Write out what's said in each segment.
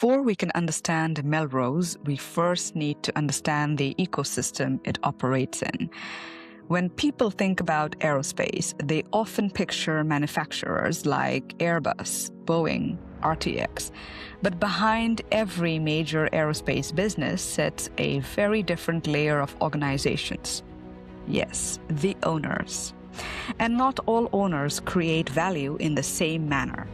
Before we can understand Melrose, we first need to understand the ecosystem it operates in. When people think about aerospace, they often picture manufacturers like Airbus, Boeing, RTX. But behind every major aerospace business sits a very different layer of organizations. Yes, the owners. And not all owners create value in the same manner.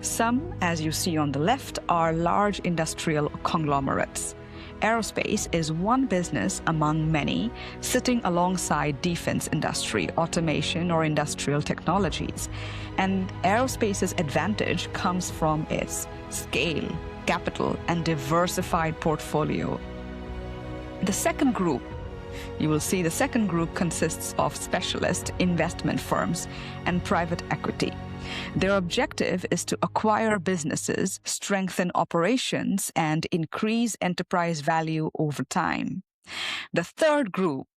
Some, as you see on the left, are large industrial conglomerates. Aerospace is one business among many, sitting alongside defense industry, automation, or industrial technologies. And aerospace's advantage comes from its scale, capital, and diversified portfolio. The second group, you will see the second group consists of specialist investment firms and private equity. Their objective is to acquire businesses, strengthen operations, and increase enterprise value over time. The third group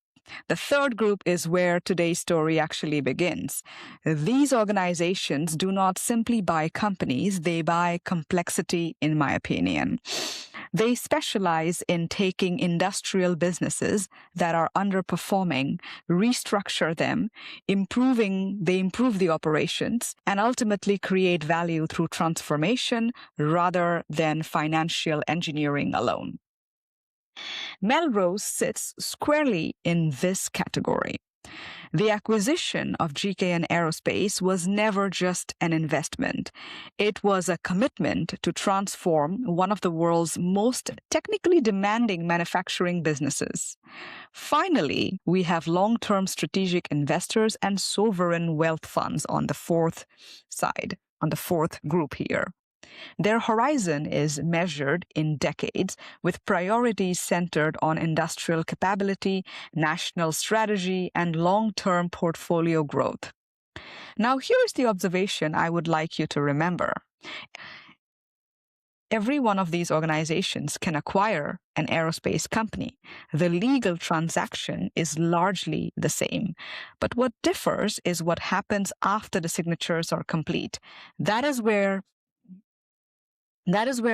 is where today's story actually begins. These organizations do not simply buy companies, they buy complexity, in my opinion. They specialize in taking industrial businesses that are underperforming, restructure them, they improve the operations, and ultimately create value through transformation rather than financial engineering alone. Melrose sits squarely in this category. The acquisition of GKN Aerospace was never just an investment. It was a commitment to transform one of the world's most technically demanding manufacturing businesses. Finally, we have long-term strategic investors and sovereign wealth funds on the fourth side, on the fourth group here. Their horizon is measured in decades, with priorities centered on industrial capability, national strategy, and long-term portfolio growth. Now, here's the observation I would like you to remember. Every one of these organizations can acquire an aerospace company. The legal transaction is largely the same. But what differs is what happens after the signatures are complete. That is where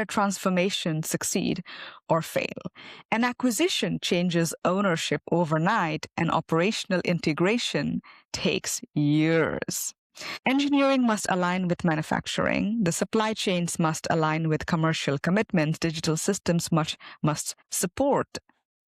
transformations succeed or fail. An acquisition changes ownership overnight, and operational integration takes years. Engineering must align with manufacturing. The supply chains must align with commercial commitments. Digital systems must support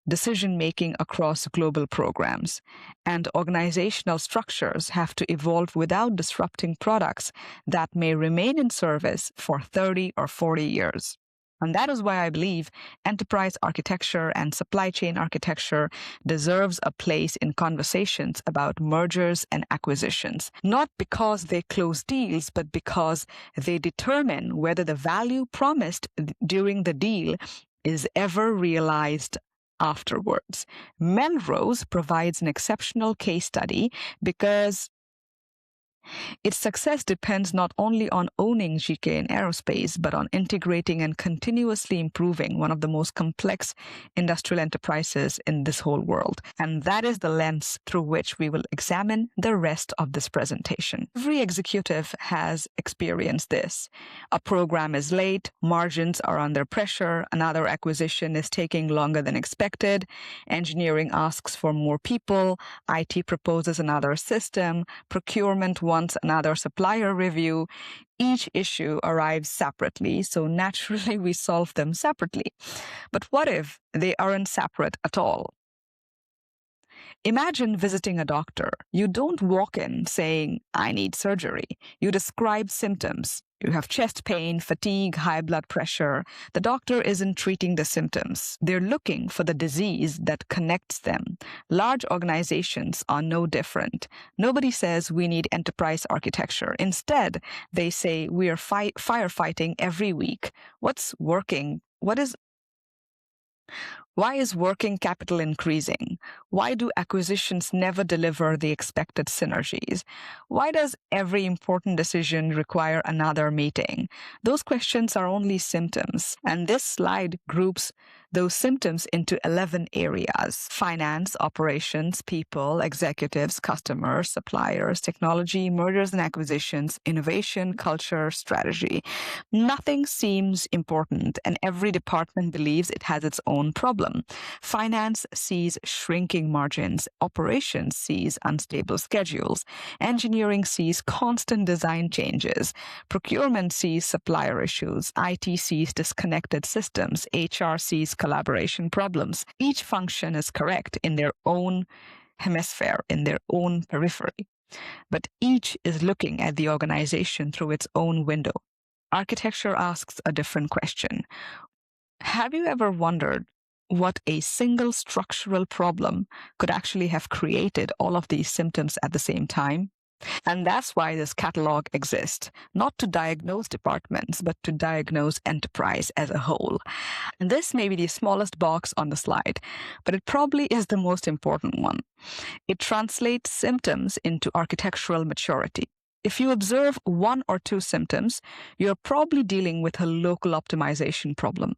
decision-making across global programs, and organizational structures have to evolve without disrupting products that may remain in service for 30 or 40 years. And that is why I believe enterprise architecture and supply chain architecture deserves a place in conversations about mergers and acquisitions, not because they close deals, but because they determine whether the value promised during the deal is ever realized afterwards. Melrose provides an exceptional case study because its success depends not only on owning GKN Aerospace, but on integrating and continuously improving one of the most complex industrial enterprises in this whole world. And that is the lens through which we will examine the rest of this presentation. Every executive has experienced this. A program is late, margins are under pressure, another acquisition is taking longer than expected, engineering asks for more people, IT proposes another system, procurement wants another supplier review. Each issue arrives separately, so naturally we solve them separately. But what if they aren't separate at all? Imagine visiting a doctor. You don't walk in saying, "I need surgery." You describe symptoms. You have chest pain, fatigue, high blood pressure. The doctor isn't treating the symptoms. They're looking for the disease that connects them. Large organizations are no different. Nobody says we need enterprise architecture. Instead, they say we are firefighting every week. What's working? What Why is working capital increasing? Why do acquisitions never deliver the expected synergies? Why does every important decision require another meeting? Those questions are only symptoms, and this slide groups those symptoms into 11 areas: finance, operations, people, executives, customers, suppliers, technology, mergers and acquisitions, innovation, culture, strategy. Nothing seems important, and every department believes it has its own problem. Finance sees shrinking margins, operations sees unstable schedules, engineering sees constant design changes, procurement sees supplier issues, IT sees disconnected systems, HR sees collaboration problems. Each function is correct in their own hemisphere, in their own periphery, but each is looking at the organization through its own window. Architecture asks a different question. Have you ever wondered what a single structural problem could actually have created all of these symptoms at the same time? And that's why this catalog exists, not to diagnose departments, but to diagnose enterprise as a whole. And this may be the smallest box on the slide, but it probably is the most important one. It translates symptoms into architectural maturity. If you observe one or two symptoms, you're probably dealing with a local optimization problem.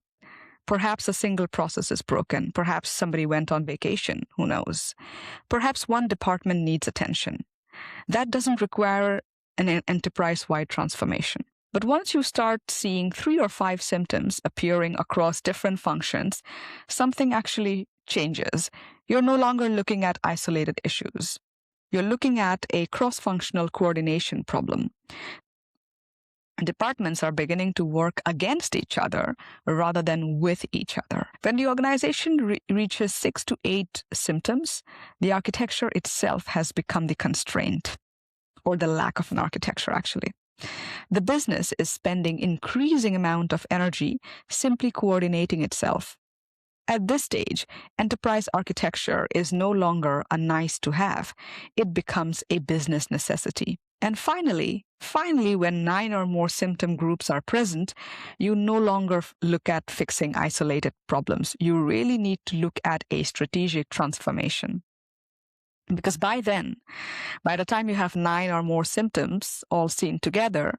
Perhaps a single process is broken. Perhaps somebody went on vacation. Who knows? Perhaps one department needs attention. That doesn't require an enterprise-wide transformation. But once you start seeing 3 or 5 symptoms appearing across different functions, something actually changes. You're no longer looking at isolated issues. You're looking at a cross-functional coordination problem. Departments are beginning to work against each other rather than with each other. When the organization reaches 6 to 8 symptoms, the architecture itself has become the constraint, or the lack of an architecture, actually. The business is spending increasing amount of energy simply coordinating itself. At this stage, enterprise architecture is no longer a nice to have. It becomes a business necessity. And finally, when 9 or more symptom groups are present, you no longer look at fixing isolated problems. You really need to look at a strategic transformation. Because by the time you have 9 or more symptoms all seen together,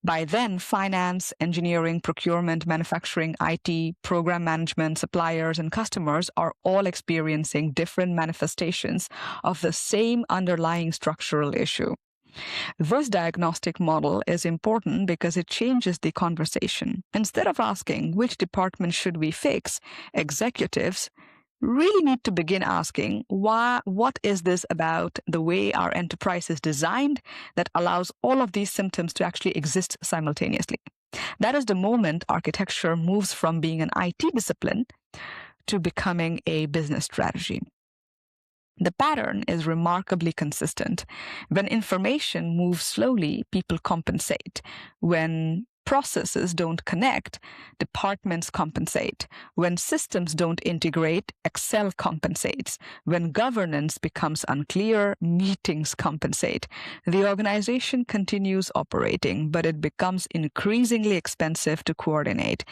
by then, finance, engineering, procurement, manufacturing, IT, program management, suppliers, and customers are all experiencing different manifestations of the same underlying structural issue. This diagnostic model is important because it changes the conversation. Instead of asking, which department should we fix, executives really need to begin asking, what is this about the way our enterprise is designed that allows all of these symptoms to actually exist simultaneously? That is the moment architecture moves from being an IT discipline to becoming a business strategy. The pattern is remarkably consistent. When information moves slowly, people compensate. When processes don't connect, departments compensate. When systems don't integrate, Excel compensates. When governance becomes unclear, meetings compensate. The organization continues operating, but it becomes increasingly expensive to coordinate.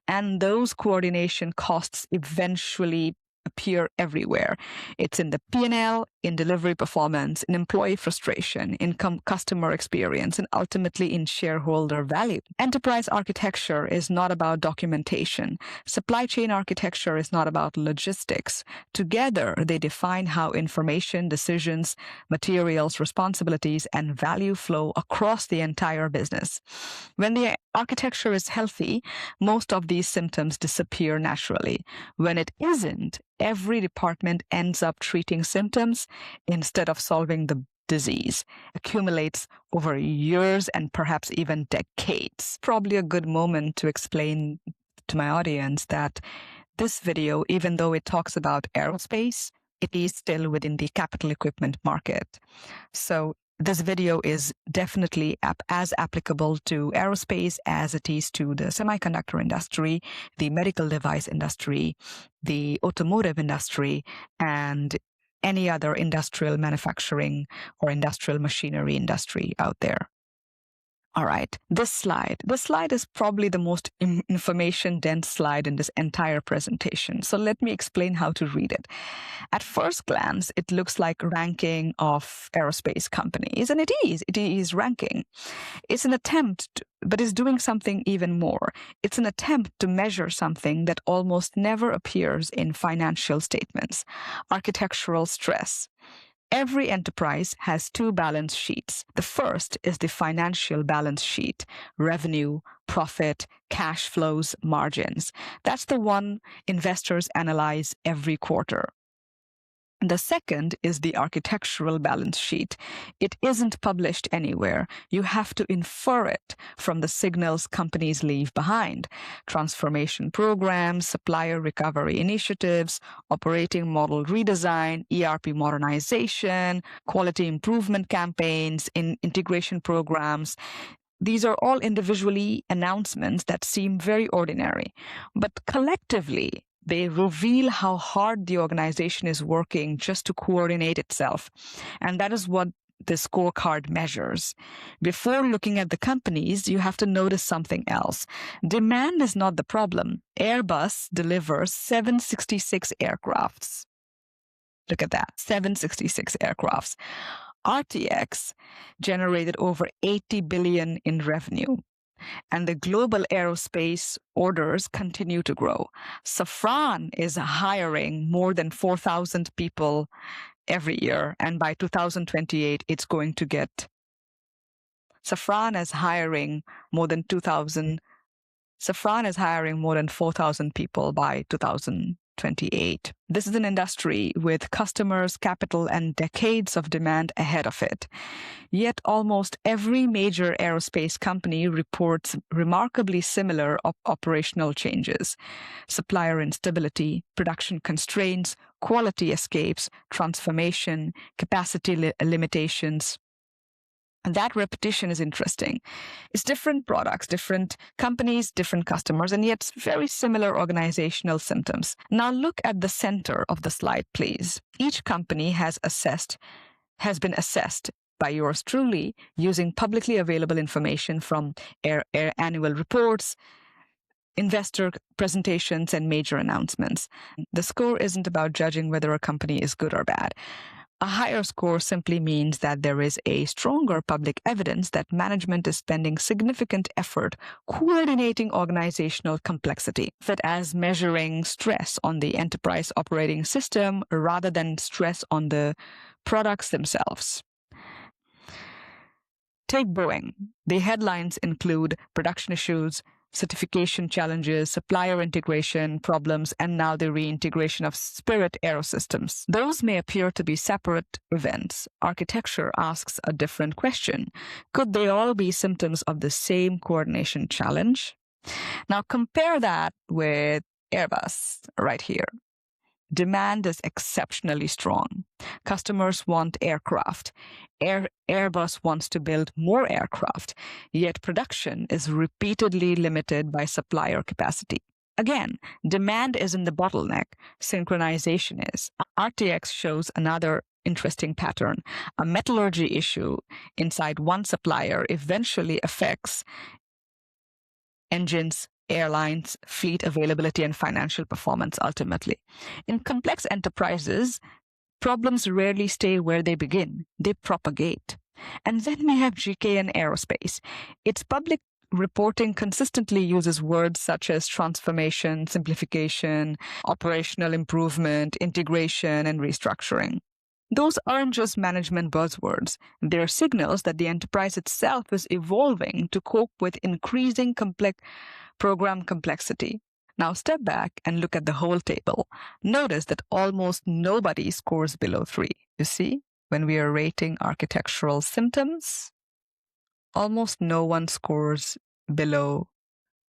And those coordination costs eventually appear everywhere. It's in the P&L, in delivery performance, in employee frustration, in customer experience, and ultimately in shareholder value. Enterprise architecture is not about documentation. Supply chain architecture is not about logistics. Together, they define how information, decisions, materials, responsibilities, and value flow across the entire business. When the architecture is healthy, most of these symptoms disappear naturally. When it isn't, every department ends up treating symptoms instead of solving the disease, accumulates over years and perhaps even decades. Probably a good moment to explain to my audience that this video, even though it talks about aerospace, it is still within the capital equipment market. So this video is definitely as applicable to aerospace as it is to the semiconductor industry, the medical device industry, the automotive industry, and any other industrial manufacturing or industrial machinery industry out there. All right, this slide is probably the most information-dense slide in this entire presentation. So let me explain how to read it. At first glance, it looks like ranking of aerospace companies, and it is ranking. It's an attempt, but it's doing something even more. It's an attempt to measure something that almost never appears in financial statements: architectural stress. Every enterprise has two balance sheets. The first is the financial balance sheet: revenue, profit, cash flows, margins. That's the one investors analyze every quarter. The second is the architectural balance sheet. It isn't published anywhere. You have to infer it from the signals companies leave behind: transformation programs, supplier recovery initiatives, operating model redesign, ERP modernization, quality improvement campaigns, integration programs. These are all individually announcements that seem very ordinary, but collectively, they reveal how hard the organization is working just to coordinate itself. And that is what the scorecard measures. Before looking at the companies, you have to notice something else. Demand is not the problem. Airbus delivers 766 aircrafts. Look at that, 766 aircrafts. RTX generated over 80 billion in revenue. And the global aerospace orders continue to grow. Safran is hiring more than 4,000 people every year, and by 2028, it's going to get. Safran is hiring more than 2,000. Safran is hiring more than 4,000 people by 2028. This is an industry with customers, capital, and decades of demand ahead of it. Yet almost every major aerospace company reports remarkably similar operational changes: supplier instability, production constraints, quality escapes, transformation, capacity limitations. And that repetition is interesting. It's different products, different companies, different customers, and yet very similar organizational symptoms. Now look at the center of the slide, please. Each company has been assessed by yours truly using publicly available information from annual reports, investor presentations, and major announcements. The score isn't about judging whether a company is good or bad. A higher score simply means that there is a stronger public evidence that management is spending significant effort coordinating organizational complexity, that as measuring stress on the enterprise operating system rather than stress on the products themselves. Take Boeing. The headlines include production issues, certification challenges, supplier integration problems, and now the reintegration of Spirit Aerosystems. Those may appear to be separate events. Architecture asks a different question. Could they all be symptoms of the same coordination challenge? Now compare that with Airbus right here. Demand is exceptionally strong. Customers want aircraft. Airbus wants to build more aircraft, yet production is repeatedly limited by supplier capacity. Again, demand isn't the bottleneck, synchronization is. RTX shows another interesting pattern. A metallurgy issue inside one supplier eventually affects engines, airlines, fleet availability, and financial performance ultimately. In complex enterprises, problems rarely stay where they begin, they propagate. And then we have GK and Aerospace. Its public reporting consistently uses words such as transformation, simplification, operational improvement, integration, and restructuring. Those aren't just management buzzwords. They're signals that the enterprise itself is evolving to cope with increasing program complexity. Now step back and look at the whole table. Notice that almost nobody scores below 3. You see, when we are rating architectural symptoms, almost no one scores below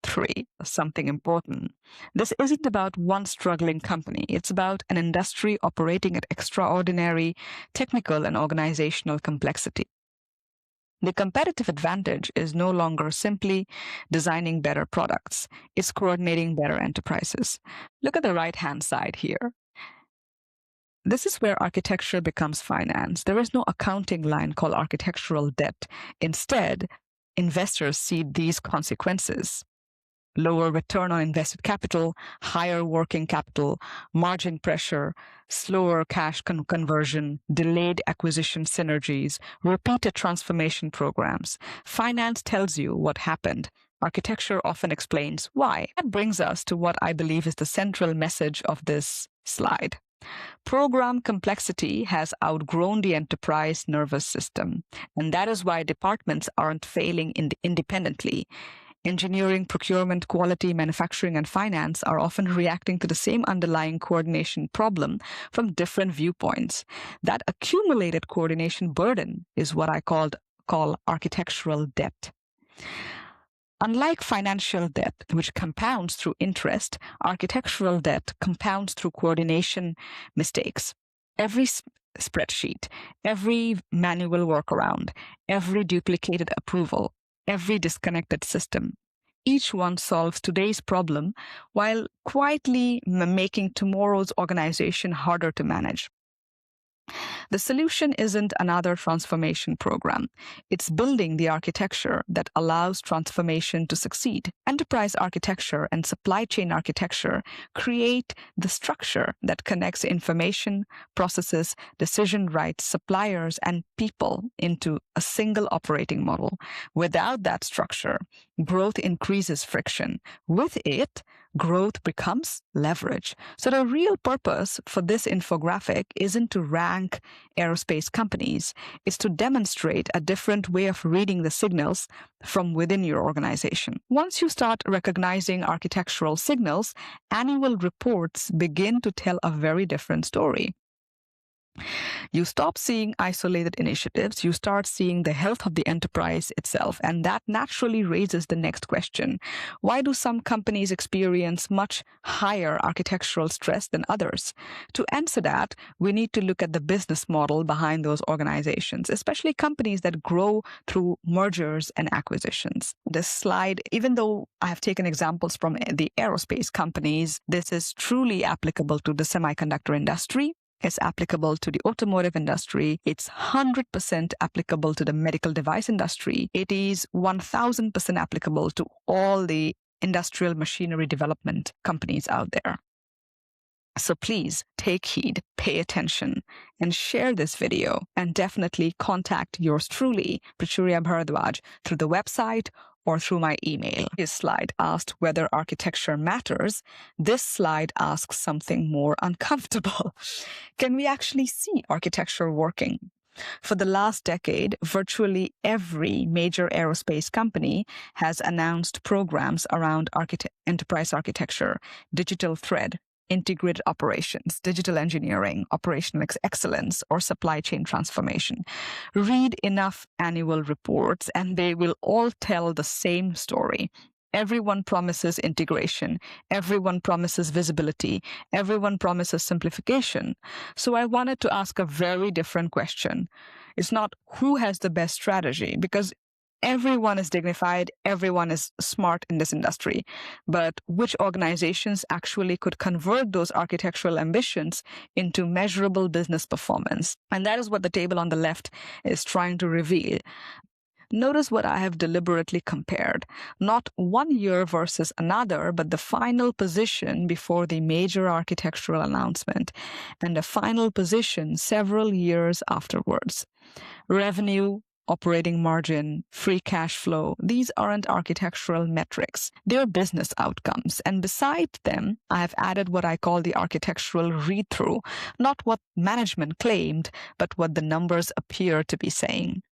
3. Something important. This isn't about one struggling company. It's about an industry operating at extraordinary technical and organizational complexity. The competitive advantage is no longer simply designing better products. It's coordinating better enterprises. Look at the right-hand side here. This is where architecture becomes finance. There is no accounting line called architectural debt. Instead, investors see these consequences: lower return on invested capital, higher working capital, margin pressure, slower cash conversion, delayed acquisition synergies, repeated transformation programs. Finance tells you what happened. Architecture often explains why. That brings us to what I believe is the central message of this slide. Program complexity has outgrown the enterprise nervous system, and that is why departments aren't failing independently. Engineering, procurement, quality, manufacturing, and finance are often reacting to the same underlying coordination problem from different viewpoints. That accumulated coordination burden is what I call architectural debt. Unlike financial debt, which compounds through interest, architectural debt compounds through coordination mistakes. Every spreadsheet, every manual workaround, every duplicated approval, every disconnected system, each one solves today's problem while quietly making tomorrow's organization harder to manage. The solution isn't another transformation program. It's building the architecture that allows transformation to succeed. Enterprise architecture and supply chain architecture create the structure that connects information, processes, decision rights, suppliers, and people into a single operating model. Without that structure, growth increases friction. With it, growth becomes leverage. So the real purpose for this infographic isn't to rank aerospace companies. It's to demonstrate a different way of reading the signals from within your organization. Once you start recognizing architectural signals, annual reports begin to tell a very different story. You stop seeing isolated initiatives, you start seeing the health of the enterprise itself, and that naturally raises the next question. Why do some companies experience much higher architectural stress than others? To answer that, we need to look at the business model behind those organizations, especially companies that grow through mergers and acquisitions. This slide, even though I have taken examples from the aerospace companies, this is truly applicable to the semiconductor industry. It's applicable to the automotive industry. It's 100% applicable to the medical device industry. It is 1000% applicable to all the industrial machinery development companies out there. So please take heed, pay attention, and share this video, and definitely contact yours truly, Prachurya Bharadwaj, through the website or through my email. This slide asked whether architecture matters. This slide asks something more uncomfortable. Can we actually see architecture working? For the last decade, virtually every major aerospace company has announced programs around enterprise architecture, digital thread, integrated operations, digital engineering, operational excellence, or supply chain transformation. Read enough annual reports and they will all tell the same story. Everyone promises integration. Everyone promises visibility. Everyone promises simplification. So I wanted to ask a very different question. It's not who has the best strategy, because everyone is dignified, everyone is smart in this industry, but which organizations actually could convert those architectural ambitions into measurable business performance? And that is what the table on the left is trying to reveal. Notice what I have deliberately compared. Not 1 year versus another, but the final position before the major architectural announcement and the final position several years afterwards. Revenue, operating margin, free cash flow, these aren't architectural metrics. They're business outcomes. And beside them, I have added what I call the architectural read-through, not what management claimed, but what the numbers appear to be saying.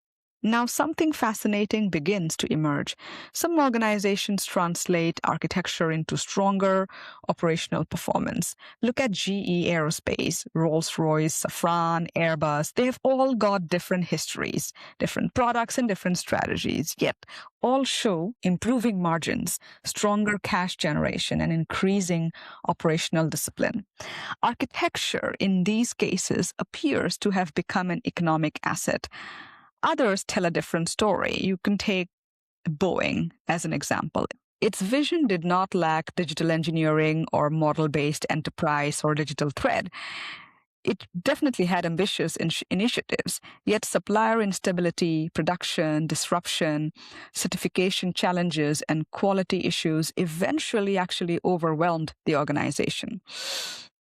Now, something fascinating begins to emerge. Some organizations translate architecture into stronger operational performance. Look at GE Aerospace, Rolls-Royce, Safran, Airbus. They have all got different histories, different products, and different strategies, yet all show improving margins, stronger cash generation, and increasing operational discipline. Architecture in these cases appears to have become an economic asset. Others tell a different story. You can take Boeing as an example. Its vision did not lack digital engineering or model-based enterprise or digital thread. It definitely had ambitious initiatives, yet supplier instability, production disruption, certification challenges, and quality issues eventually actually overwhelmed the organization.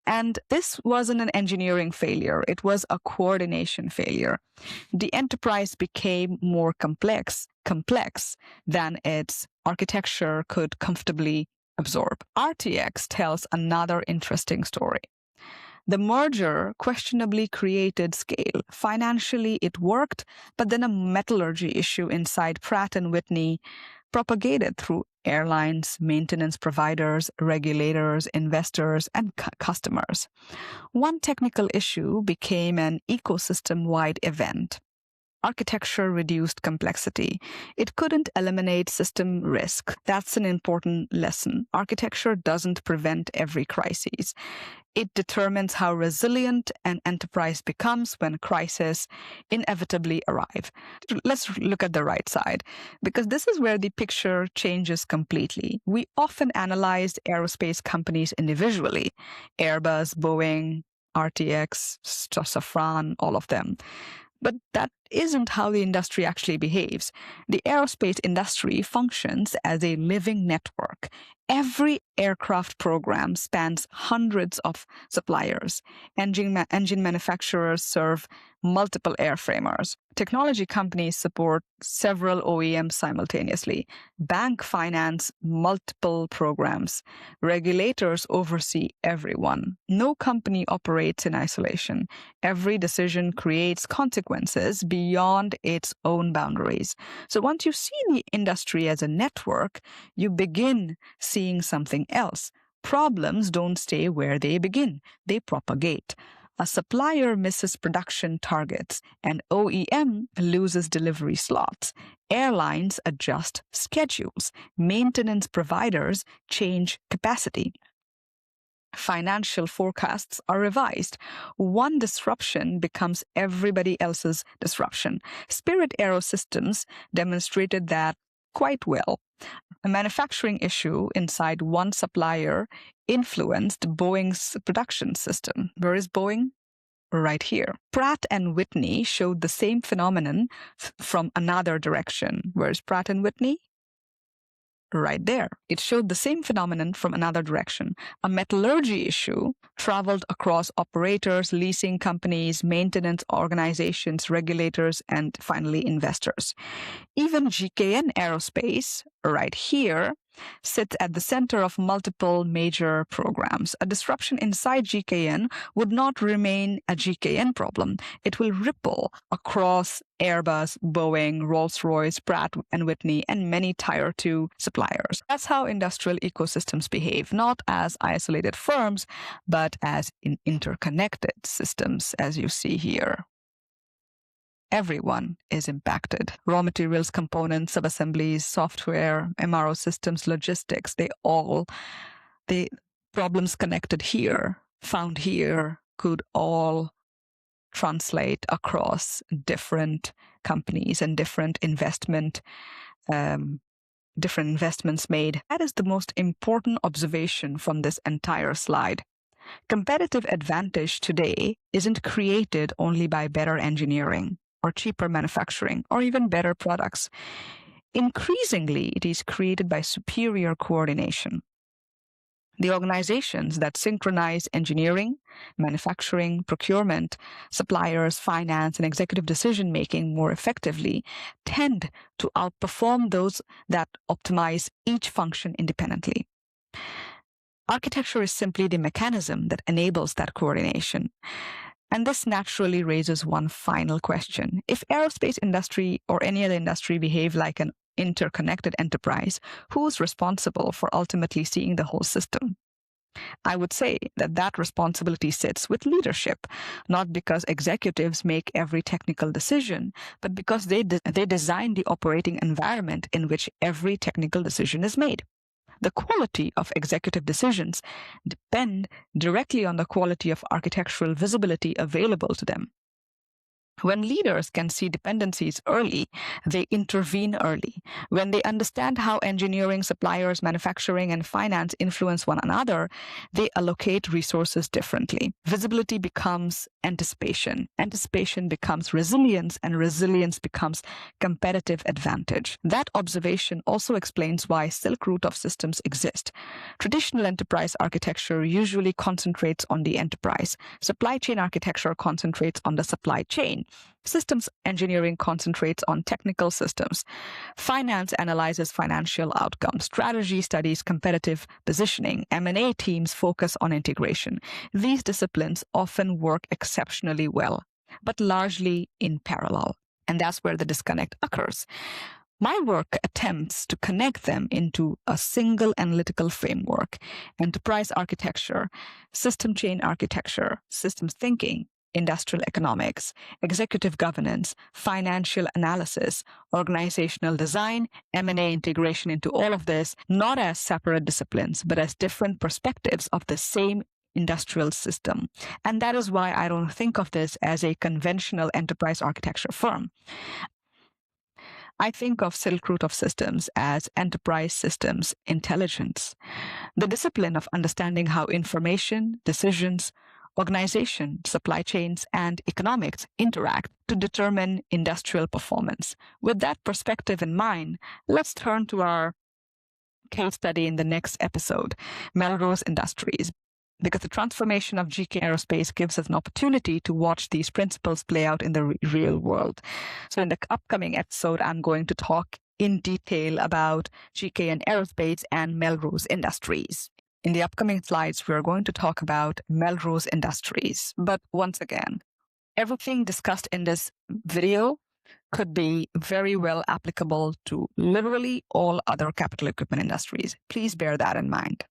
And this wasn't an engineering failure, it was a coordination failure. The enterprise became more complex than its architecture could comfortably absorb. RTX tells another interesting story. The merger questionably created scale. Financially, it worked, but then a metallurgy issue inside Pratt & Whitney propagated through airlines, maintenance providers, regulators, investors, and customers. One technical issue became an ecosystem-wide event. Architecture reduced complexity. It couldn't eliminate system risk. That's an important lesson. Architecture doesn't prevent every crisis. It determines how resilient an enterprise becomes when crises inevitably arrive. Let's look at the right side, because this is where the picture changes completely. We often analyze aerospace companies individually, Airbus, Boeing, RTX, Safran, all of them. But that isn't how the industry actually behaves. The aerospace industry functions as a living network. Every aircraft program spans hundreds of suppliers. Engine manufacturers serve multiple airframers. Technology companies support several OEMs simultaneously. Bank finance multiple programs. Regulators oversee everyone. No company operates in isolation. Every decision creates consequences beyond its own boundaries. So once you see the industry as a network, you begin seeing something else. Problems don't stay where they begin. They propagate. A supplier misses production targets, and OEM loses delivery slots. Airlines adjust schedules. Maintenance providers change capacity. Financial forecasts are revised. One disruption becomes everybody else's disruption. Spirit Aerosystems demonstrated that quite well. A manufacturing issue inside one supplier influenced Boeing's production system. Where is Boeing? Right here. Pratt & Whitney showed the same phenomenon from another direction. Where's Pratt & Whitney? Right there. It showed the same phenomenon from another direction. A metallurgy issue traveled across operators, leasing companies, maintenance organizations, regulators, and finally investors. Even GKN Aerospace, right here, sits at the center of multiple major programs. A disruption inside GKN would not remain a GKN problem. It will ripple across Airbus, Boeing, Rolls-Royce, Pratt & Whitney, and many Tier 2 suppliers. That's how industrial ecosystems behave, not as isolated firms, but as interconnected systems, as you see here. Everyone is impacted. Raw materials, components, subassemblies, software, MRO systems, logistics, the problems connected here, found here, could all translate across different companies and different investments made. That is the most important observation from this entire slide. Competitive advantage today isn't created only by better engineering or cheaper manufacturing, or even better products. Increasingly, it is created by superior coordination. The organizations that synchronize engineering, manufacturing, procurement, suppliers, finance, and executive decision-making more effectively tend to outperform those that optimize each function independently. Architecture is simply the mechanism that enables that coordination. And this naturally raises one final question. If aerospace industry or any other industry behave like an interconnected enterprise, who's responsible for ultimately seeing the whole system? I would say that that responsibility sits with leadership, not because executives make every technical decision, but because they design the operating environment in which every technical decision is made. The quality of executive decisions depend directly on the quality of architectural visibility available to them. When leaders can see dependencies early, they intervene early. When they understand how engineering, suppliers, manufacturing, and finance influence one another, they allocate resources differently. Visibility becomes anticipation. Anticipation becomes resilience, and resilience becomes competitive advantage. That observation also explains why Silk Route of systems exist. Traditional enterprise architecture usually concentrates on the enterprise. Supply chain architecture concentrates on the supply chain. Systems engineering concentrates on technical systems. Finance analyzes financial outcomes. Strategy studies competitive positioning. M&A teams focus on integration. These disciplines often work exceptionally well, but largely in parallel. And that's where the disconnect occurs. My work attempts to connect them into a single analytical framework: enterprise architecture, system chain architecture, systems thinking, industrial economics, executive governance, financial analysis, organizational design, M&A integration into all of this, not as separate disciplines, but as different perspectives of the same industrial system. And that is why I don't think of this as a conventional enterprise architecture firm. I think of Silk Route of systems as enterprise systems intelligence, the discipline of understanding how information, decisions, organization, supply chains, and economics interact to determine industrial performance. With that perspective in mind, let's turn to our case study in the next episode, Melrose Industries, because the transformation of GK Aerospace gives us an opportunity to watch these principles play out in the real world. So in the upcoming episode, I'm going to talk in detail about GK and Aerospace and Melrose Industries. In the upcoming slides, we're going to talk about Melrose Industries. But once again, everything discussed in this video could be very well applicable to literally all other capital equipment industries. Please bear that in mind.